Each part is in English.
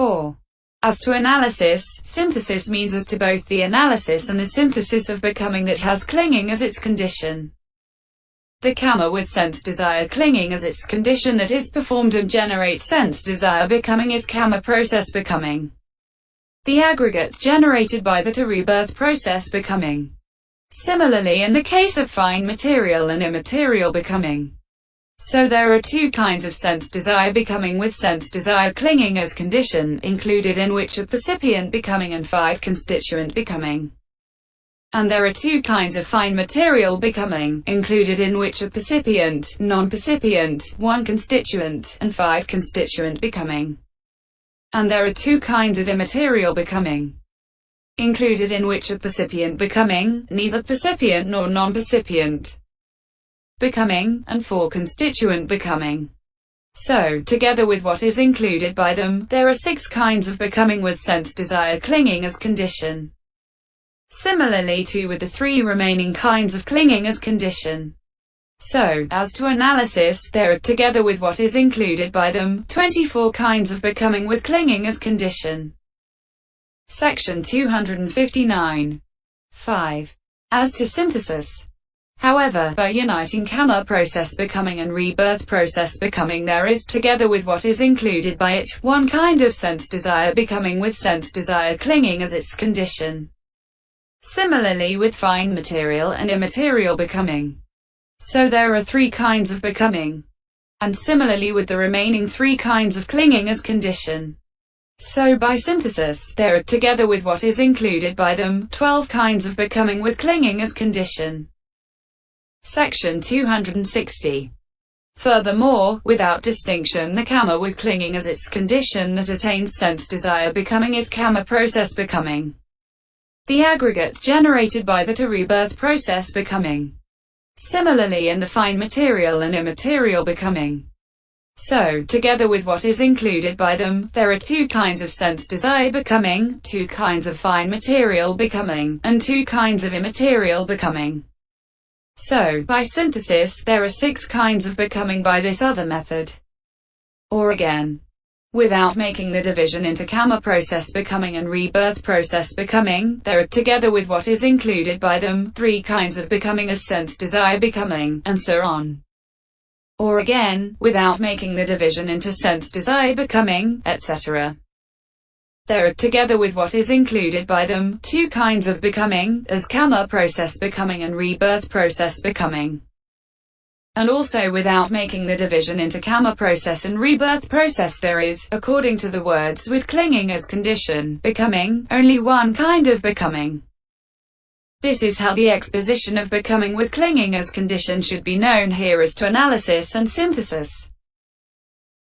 4. As to analysis, synthesis means as to both the analysis and the synthesis of becoming that has clinging as its condition. The kamma with sense-desire clinging as its condition that is performed and generates sense-desire becoming is kamma-process becoming. The aggregates generated by that are rebirth-process becoming. Similarly in the case of fine material and immaterial becoming. So there are two kinds of sense-desire becoming with sense-desire clinging as condition, included in which are percipient becoming and five-constituent becoming. And there are two kinds of fine material becoming, included in which are percipient, non-percipient, one-constituent, and five-constituent becoming. And there are two kinds of immaterial becoming, included in which are percipient becoming, neither-percipient nor non-percipient becoming, and four-constituent becoming. So, together with what is included by them, there are 6 kinds of becoming with sense-desire clinging as condition. Similarly too with the 3 remaining kinds of clinging as condition. So, as to analysis, there are, together with what is included by them, 24 kinds of becoming with clinging as condition. Section 259. 5. As to synthesis. However, by uniting kamma-process becoming and rebirth-process becoming there is, together with what is included by it, 1 kind of sense-desire becoming with sense-desire clinging as its condition. Similarly with fine material and immaterial becoming. So there are 3 kinds of becoming. And similarly with the remaining 3 kinds of clinging as condition. So by synthesis, there are, together with what is included by them, 12 kinds of becoming with clinging as condition. Section 260. Furthermore, without distinction the kamma with clinging as its condition that attains sense-desire becoming is kamma-process becoming. The aggregates generated by that are rebirth-process becoming. Similarly in the fine material and immaterial becoming. So, together with what is included by them, there are 2 kinds of sense-desire becoming, 2 kinds of fine material becoming, and 2 kinds of immaterial becoming. So, by synthesis, there are 6 kinds of becoming by this other method. Or again, without making the division into kamma-process becoming and rebirth-process becoming, there are, together with what is included by them, 3 kinds of becoming as sense-desire becoming, and so on. Or again, without making the division into sense-desire becoming, etc. There are, together with what is included by them, 2 kinds of becoming, as kamma-process becoming and rebirth-process becoming. And also without making the division into kamma-process and rebirth-process there is, according to the words with clinging as condition, becoming, only 1 kind of becoming. This is how the exposition of becoming with clinging as condition should be known here as to analysis and synthesis.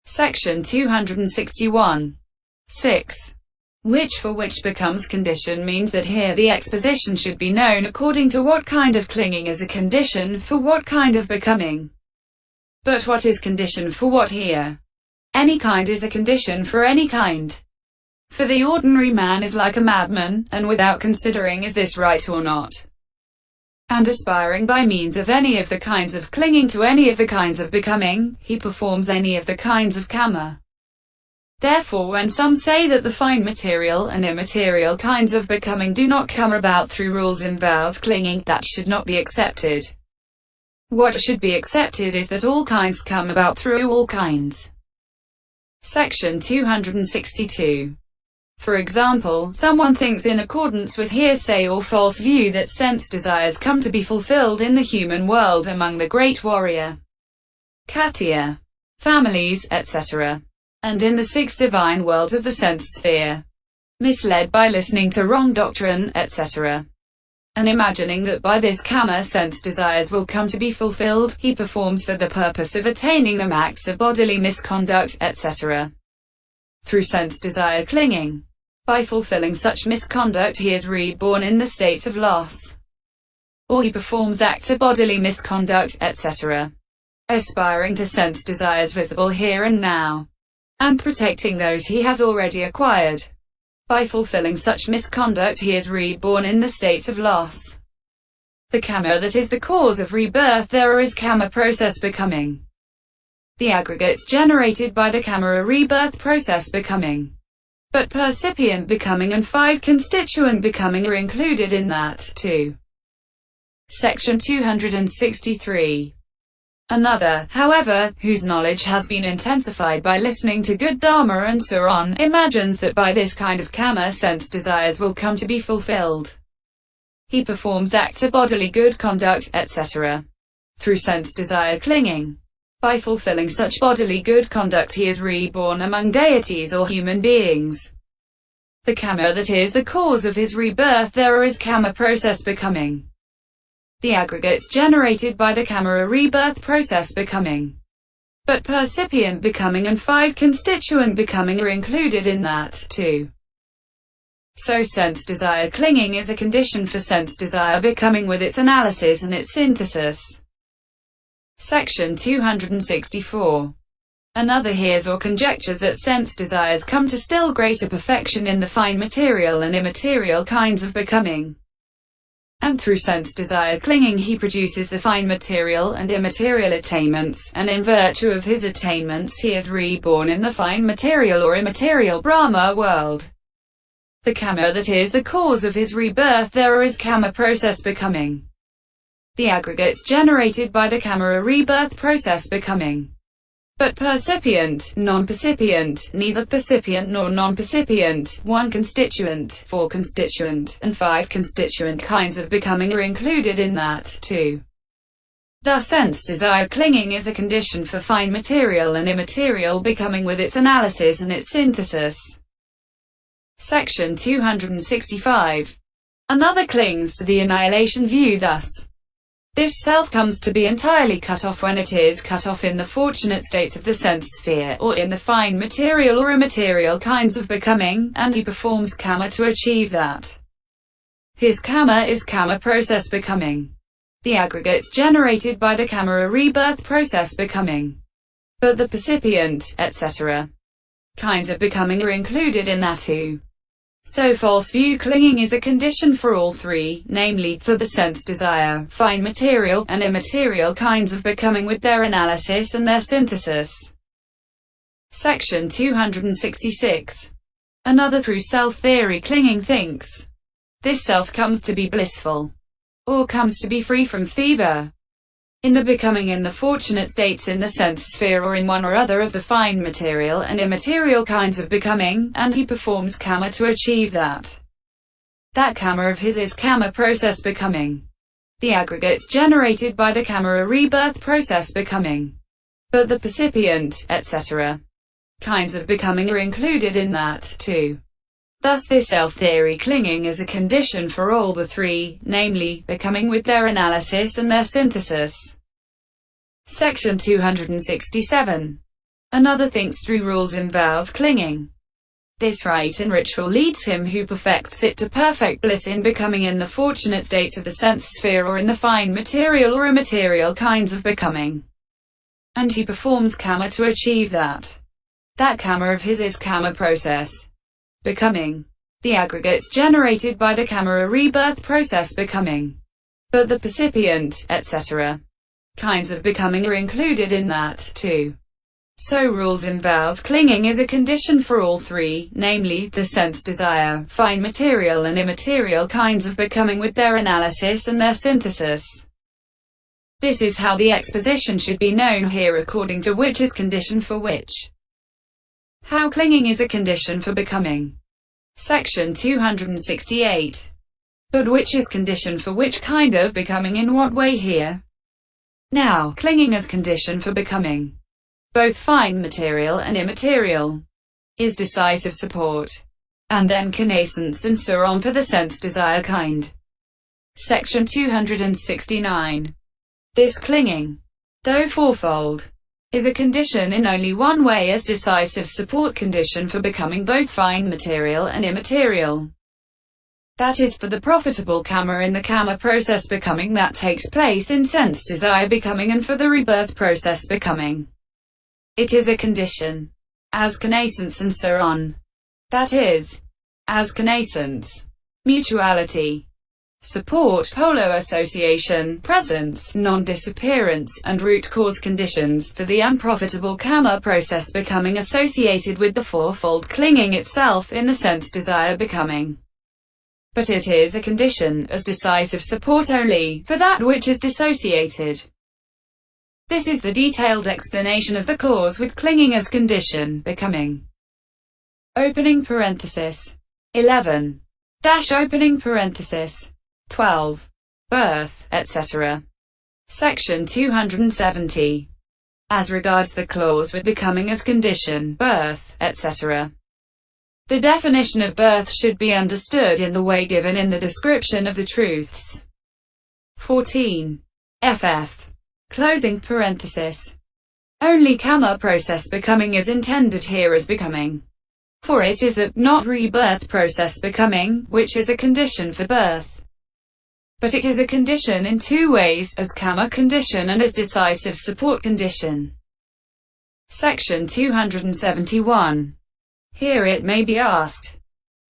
Section 261. 6. Which for which becomes condition means that here the exposition should be known according to what kind of clinging is a condition for what kind of becoming. But what is condition for what here? Any kind is a condition for any kind. For the ordinary man is like a madman, and without considering is this right or not, and aspiring by means of any of the kinds of clinging to any of the kinds of becoming, he performs any of the kinds of kamma. Therefore when some say that the fine material and immaterial kinds of becoming do not come about through rules and vows clinging, that should not be accepted. What should be accepted is that all kinds come about through all kinds. Section 262. For example, someone thinks in accordance with hearsay or false view that sense desires come to be fulfilled in the human world among the great warrior, Khattiya, families, etc. and in the 6 divine worlds of the sense sphere, misled by listening to wrong doctrine, etc. and imagining that by this kamma sense desires will come to be fulfilled, he performs for the purpose of attaining them acts of bodily misconduct, etc. through sense desire clinging. By fulfilling such misconduct he is reborn in the states of loss. Or he performs acts of bodily misconduct, etc. aspiring to sense desires visible here and now, and protecting those he has already acquired. By fulfilling such misconduct he is reborn in the states of loss. The kamma that is the cause of rebirth there is kamma-process becoming. The aggregates generated by the kamma are rebirth-process becoming. but percipient becoming and five-constituent becoming are included in that, too. Section 263. Another, however, whose knowledge has been intensified by listening to good Dharma and so on, imagines that by this kind of kamma sense desires will come to be fulfilled. He performs acts of bodily good conduct, etc. through sense desire clinging. By fulfilling such bodily good conduct he is reborn among deities or human beings. The kamma that is the cause of his rebirth there is kamma-process becoming. The aggregates generated by the kamma are rebirth-process becoming. But percipient becoming and five-constituent becoming are included in that, too. So sense desire clinging is a condition for sense desire becoming with its analysis and its synthesis. Section 264. Another hears or conjectures that sense desires come to still greater perfection in the fine material and immaterial kinds of becoming. And through sense desire clinging he produces the fine material and immaterial attainments, and in virtue of his attainments he is reborn in the fine material or immaterial Brahma world. The kamma that is the cause of his rebirth there is kamma-process becoming. The aggregates generated by the kamma are rebirth-process becoming. But percipient, non-percipient, neither-percipient-nor-non-percipient, one-constituent, four-constituent, and five-constituent kinds of becoming are included in that, too. Thus sense desire clinging is a condition for fine material and immaterial becoming with its analysis and its synthesis. Section 265. Another clings to the annihilation view thus. This self comes to be entirely cut off when it is cut off in the fortunate states of the sense sphere, or in the fine material or immaterial kinds of becoming, and he performs kamma to achieve that. His kamma is kamma-process becoming. The aggregates generated by the kamma are rebirth-process becoming. But the percipient, etc. kinds of becoming are included in that too. So false view clinging is a condition for all three, namely, for the sense desire, fine material, and immaterial kinds of becoming with their analysis and their synthesis. Section 266. Another through self-theory clinging thinks. This self comes to be blissful, or comes to be free from fever, in the becoming in the fortunate states in the sense sphere or in one or other of the fine material and immaterial kinds of becoming, and he performs kamma to achieve that. That kamma of his is kamma-process becoming. The aggregates generated by the kamma are rebirth-process becoming. But the percipient, etc. kinds of becoming are included in that, too. Thus this self-theory clinging is a condition for all the three, namely, becoming with their analysis and their synthesis. Section 267. Another thinks through rules and vows clinging. This rite and ritual leads him who perfects it to perfect bliss in becoming in the fortunate states of the sense sphere or in the fine material or immaterial kinds of becoming. And he performs kamma to achieve that. That kamma of his is kamma-process becoming. The aggregates generated by the kamma are rebirth-process becoming. But the percipient, etc. kinds of becoming are included in that, too. So rules and vows clinging is a condition for all three, namely, the sense desire, fine material and immaterial kinds of becoming with their analysis and their synthesis. This is how the exposition should be known here according to which is condition for which. How clinging is a condition for becoming. Section 268. But which is condition for which kind of becoming in what way here? Now, clinging as condition for becoming, both fine material and immaterial, is decisive support, and then connaissance and so on for the sense desire kind. Section 269. This clinging, though fourfold, is a condition in only one way as decisive support condition for becoming both fine material and immaterial. That is for the profitable kamma in the kamma-process becoming that takes place in sense desire becoming and for the rebirth-process becoming. It is a condition, as connaissance and so on. That is, as connaissance, mutuality, support, holo-association, presence, non-disappearance, and root cause conditions for the unprofitable kamma-process becoming associated with the fourfold clinging itself in the sense-desire becoming. But it is a condition, as decisive support only, for that which is dissociated. This is the detailed explanation of the cause with clinging as condition, becoming. Opening parenthesis. 11. Opening parenthesis. 12. Birth, etc. Section 270. As regards the clause with becoming as condition, birth, etc. The definition of birth should be understood in the way given in the description of the truths. 14. Closing parenthesis. Only kamma-process becoming is intended here as becoming. For it is the, not rebirth-process becoming, which is a condition for birth. But it is a condition in two ways, as kamma condition and as decisive support condition. Section 271. Here it may be asked,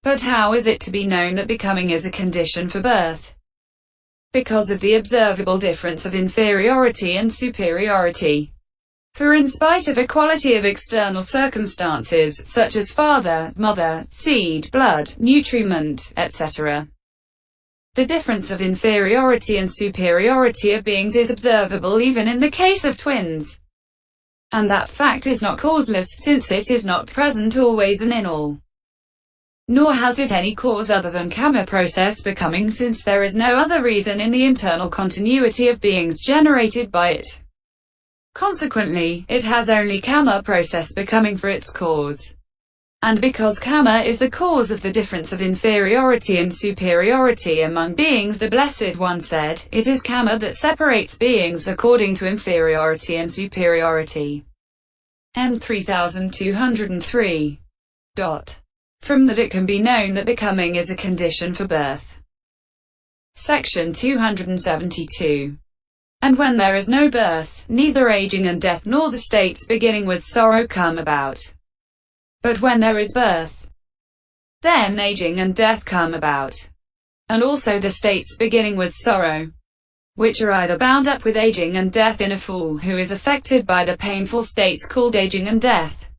but how is it to be known that becoming is a condition for birth? Because of the observable difference of inferiority and superiority. For in spite of equality of external circumstances, such as father, mother, seed, blood, nutriment, etc., the difference of inferiority and superiority of beings is observable even in the case of twins. And that fact is not causeless, since it is not present always and in all. Nor has it any cause other than kamma-process becoming, since there is no other reason in the internal continuity of beings generated by it. Consequently, it has only kamma-process becoming for its cause. And because kamma is the cause of the difference of inferiority and superiority among beings, the Blessed One said, it is kamma that separates beings according to inferiority and superiority. M 3203. From that it can be known that becoming is a condition for birth. Section 272. And when there is no birth, neither aging and death nor the states beginning with sorrow come about. But when there is birth, then aging and death come about, and also the states beginning with sorrow, which are either bound up with aging and death in a fool who is affected by the painful states called aging and death,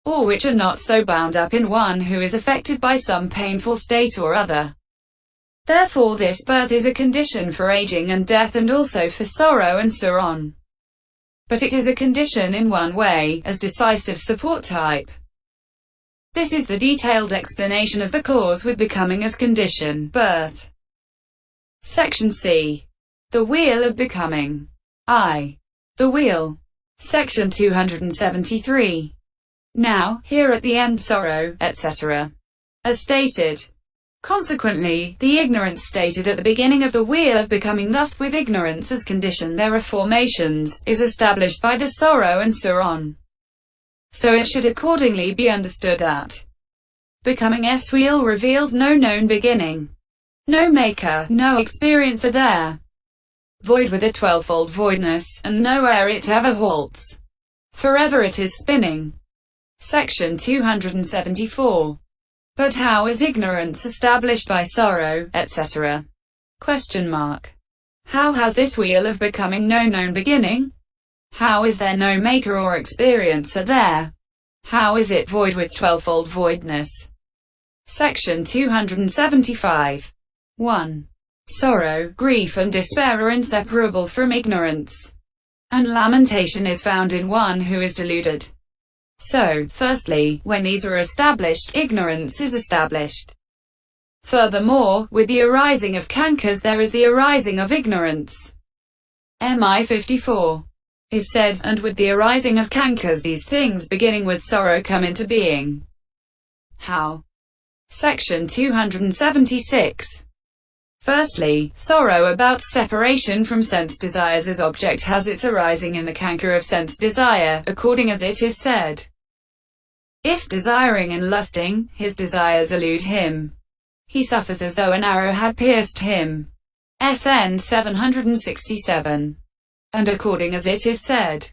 or which are not so bound up in one who is affected by some painful state or other. Therefore this birth is a condition for aging and death and also for sorrow and so on. But it is a condition in one way, as decisive support type. This is the detailed explanation of the cause with becoming as condition, birth. Section C. The wheel of becoming. I. The wheel. Section 273. Now, here at the end sorrow, etc. As stated. Consequently, the ignorance stated at the beginning of the wheel of becoming, thus with ignorance as condition there are formations, is established by the sorrow and so on. So it should accordingly be understood that becoming's wheel reveals no known beginning, no maker, no experiencer there, void with a 12-fold voidness, and nowhere it ever halts. Forever it is spinning. Section 274. But how is ignorance established by sorrow, etc.? Question mark. How has this wheel of becoming no known beginning? How is there no maker or experiencer there? How is it void with 12-fold voidness? Section 275. 1. Sorrow, grief and despair are inseparable from ignorance, and lamentation is found in one who is deluded. So, firstly, when these are established, ignorance is established. Furthermore, with the arising of cankers there is the arising of ignorance. MI 54. Is said, and with the arising of cankers these things beginning with sorrow come into being. How? Section 276. Firstly, sorrow about separation from sense desires as object has its arising in the canker of sense desire, according as it is said. If desiring and lusting, his desires elude him, he suffers as though an arrow had pierced him. SN 767. And according as it is said,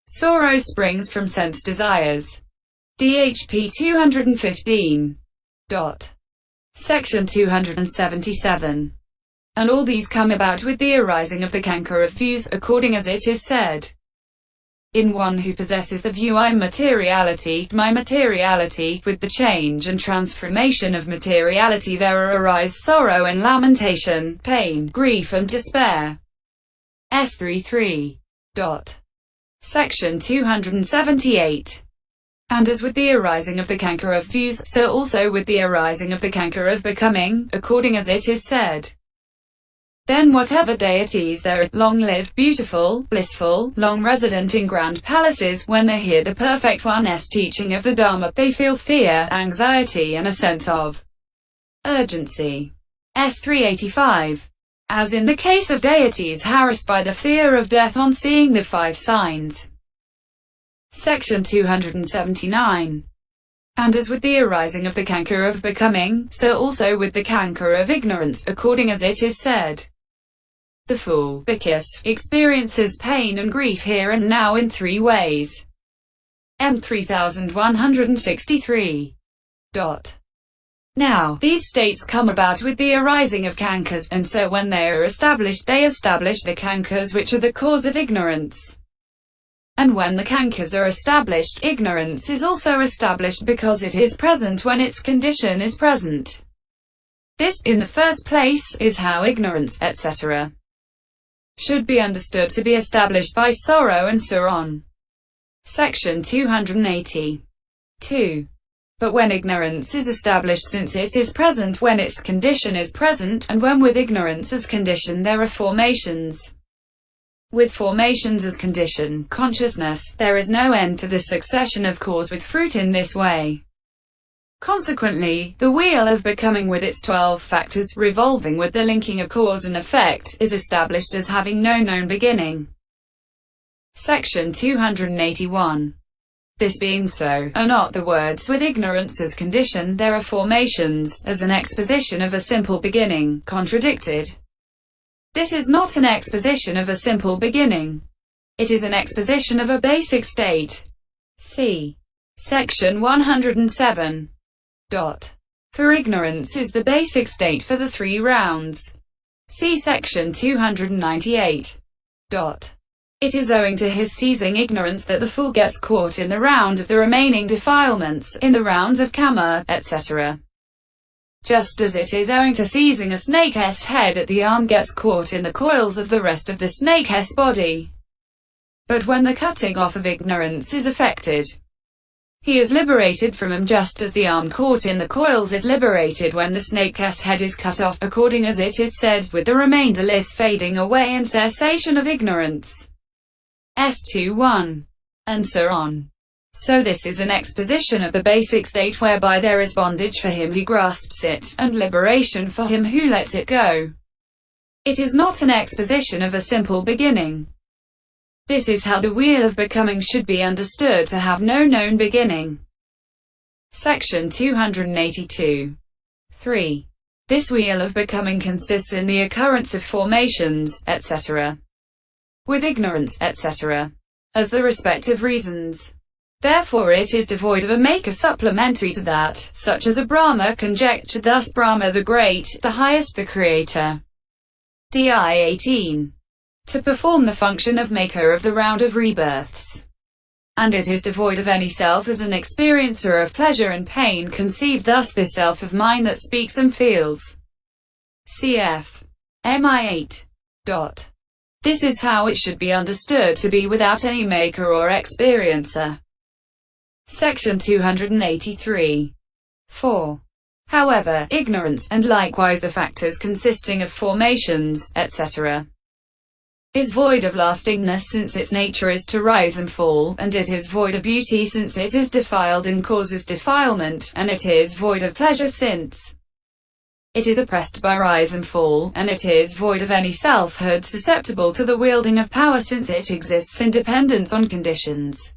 sorrow springs from sense desires. DHP 215. Section 277. And all these come about with the arising of the canker of views, according as it is said. In one who possesses the view I materiality, my materiality, with the change and transformation of materiality there arise sorrow and lamentation, pain, grief and despair. S33. Section 278. And as with the arising of the canker of views, so also with the arising of the canker of becoming, according as it is said. Then whatever deities there are, long-lived, beautiful, blissful, long resident in grand palaces, when they hear the Perfect One's teaching of the Dharma, they feel fear, anxiety and a sense of urgency. S385. As in the case of deities harassed by the fear of death on seeing the 5 signs. Section 279. And as with the arising of the canker of becoming, so also with the canker of ignorance, according as it is said. The fool, Bhikkhu, experiences pain and grief here and now in 3 ways. M3163. Now, these states come about with the arising of cankers, and so when they are established they establish the cankers which are the cause of ignorance. And when the cankers are established, ignorance is also established because it is present when its condition is present. This, in the first place, is how ignorance, etc. should be understood to be established by sorrow and so on. Section 280. 2. But when ignorance is established since it is present when its condition is present, and when with ignorance as condition there are formations. With formations as condition, consciousness, there is no end to the succession of cause with fruit in this way. Consequently, the wheel of becoming with its 12 factors, revolving with the linking of cause and effect, is established as having no known beginning. Section 281. This being so, are not the words with ignorance as condition, there are formations, as an exposition of a simple beginning, contradicted. This is not an exposition of a simple beginning. It is an exposition of a basic state. See Section 107. For ignorance is the basic state for the 3 rounds. See Section 298. It is owing to his seizing ignorance that the fool gets caught in the round of the remaining defilements, in the rounds of kamma, etc. Just as it is owing to seizing a snake's head that the arm gets caught in the coils of the rest of the snake's body. But when the cutting off of ignorance is effected, he is liberated from him just as the arm caught in the coils is liberated when the snake's head is cut off, according as it is said, with the remainderless fading away and cessation of ignorance. S21. And so on. So this is an exposition of the basic state whereby there is bondage for him who grasps it, and liberation for him who lets it go. It is not an exposition of a simple beginning. This is how the wheel of becoming should be understood to have no known beginning. Section 282. 3. This wheel of becoming consists in the occurrence of formations, etc. with ignorance, etc. as the respective reasons. Therefore it is devoid of a maker supplementary to that, such as a Brahma conjecture, thus Brahma the Great, the Highest, the Creator. Di 18. To perform the function of maker of the round of rebirths. And it is devoid of any self as an experiencer of pleasure and pain conceived, thus this self of mine that speaks and feels. Cf. Mi 8. This is how it should be understood to be without any maker or experiencer. Section 283. 4. However, ignorance, and likewise the factors consisting of formations, etc., is void of lastingness since its nature is to rise and fall, and it is void of beauty since it is defiled and causes defilement, and it is void of pleasure since it is oppressed by rise and fall, and it is void of any selfhood susceptible to the wielding of power since it exists in dependence on conditions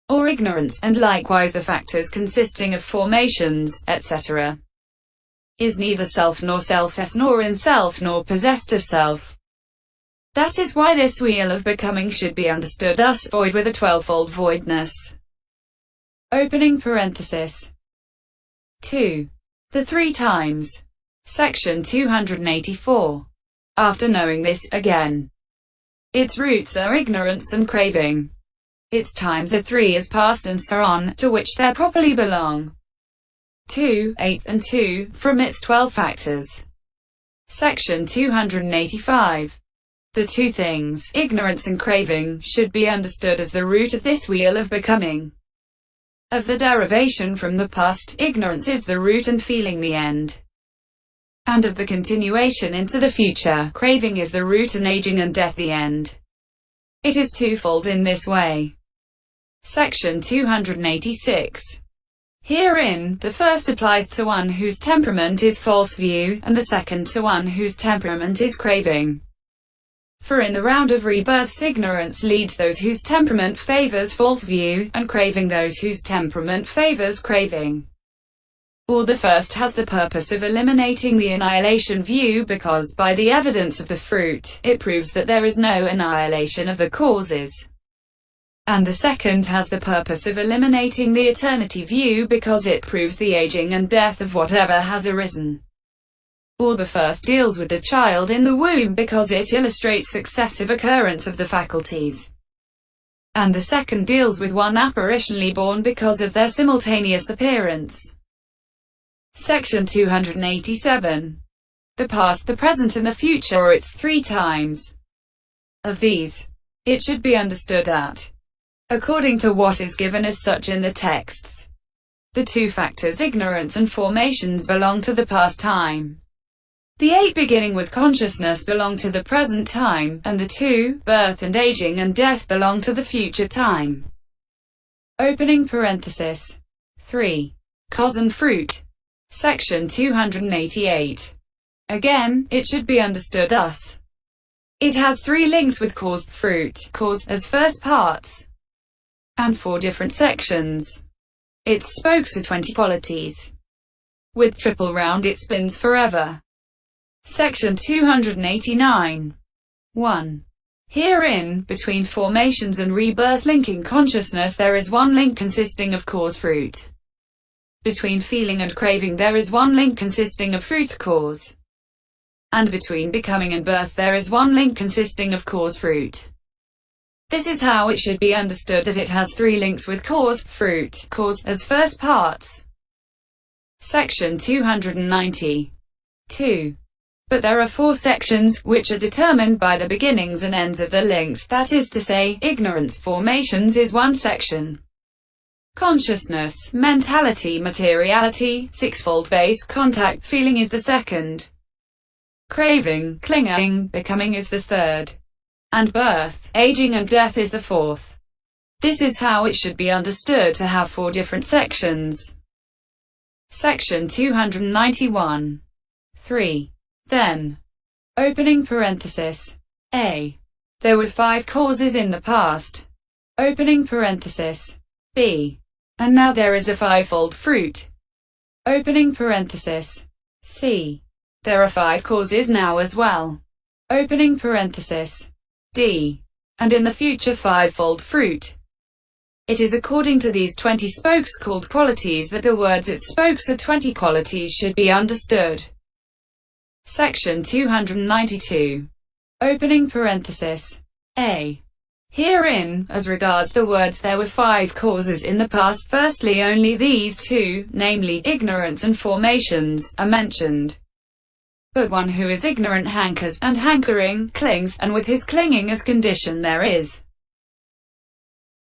or ignorance, and likewise the factors consisting of formations, etc., is neither self nor selfess nor in self nor possessed of self. That is why this wheel of becoming should be understood thus, void with a 12-fold voidness. Opening parenthesis. 2. The three times. Section 284. After knowing this, again, its roots are ignorance and craving. Its times are 3 as past and so on, to which they properly belong. 2, 8, and 2, from its 12 factors. Section 285. The two things, ignorance and craving, should be understood as the root of this wheel of becoming. Of the derivation from the past, ignorance is the root and feeling the end. And of the continuation into the future, craving is the root and aging and death the end. It is twofold in this way. Section 286. Herein, the first applies to one whose temperament is false view, and the second to one whose temperament is craving. For in the round of rebirths, ignorance leads those whose temperament favors false view, and craving those whose temperament favors craving. Or the first has the purpose of eliminating the annihilation view because, by the evidence of the fruit, it proves that there is no annihilation of the causes. And the second has the purpose of eliminating the eternity view because it proves the aging and death of whatever has arisen. Or the first deals with the child in the womb because it illustrates successive occurrence of the faculties. And the second deals with one apparitionally born because of their simultaneous appearance. Section 287. The past, the present, and the future are its three times. Of these, it should be understood that, according to what is given as such in the texts, the two factors ignorance and formations belong to the past time. The 8 beginning with consciousness belong to the present time, and the 2, birth and aging and death, belong to the future time. Opening parenthesis. 3. Cause and fruit. Section 288. Again, it should be understood thus. It has 3 links with cause, fruit, cause, as first parts, and 4 different sections. Its spokes are 20 qualities. With triple round it spins forever. Section 289. 1. Herein, between formations and rebirth linking consciousness there is one link consisting of cause-fruit. Between feeling and craving there is one link consisting of fruit-cause. And between becoming and birth there is one link consisting of cause-fruit. This is how it should be understood that it has 3 links with cause, fruit, cause, as first parts. Section 290. 2. But there are 4 sections, which are determined by the beginnings and ends of the links, that is to say, ignorance formations is one section. Consciousness, mentality, materiality, sixfold base contact, feeling is the second. Craving, clinging, becoming is the third. And birth, aging and death is the fourth. This is how it should be understood to have 4 different sections. Section 291. 3. Then, opening parenthesis, A. There were 5 causes in the past. Opening parenthesis, B. And now there is a 5-fold fruit. Opening parenthesis, C. There are 5 causes now as well. Opening parenthesis, D. And in the future 5-fold fruit. It is according to these 20 spokes called qualities that the words its spokes are 20 qualities should be understood. Section 292. Opening parenthesis, A. Herein, as regards the words there were 5 causes in the past, firstly only these 2, namely, ignorance and formations, are mentioned. But one who is ignorant hankers, and hankering, clings, and with his clinging as condition there is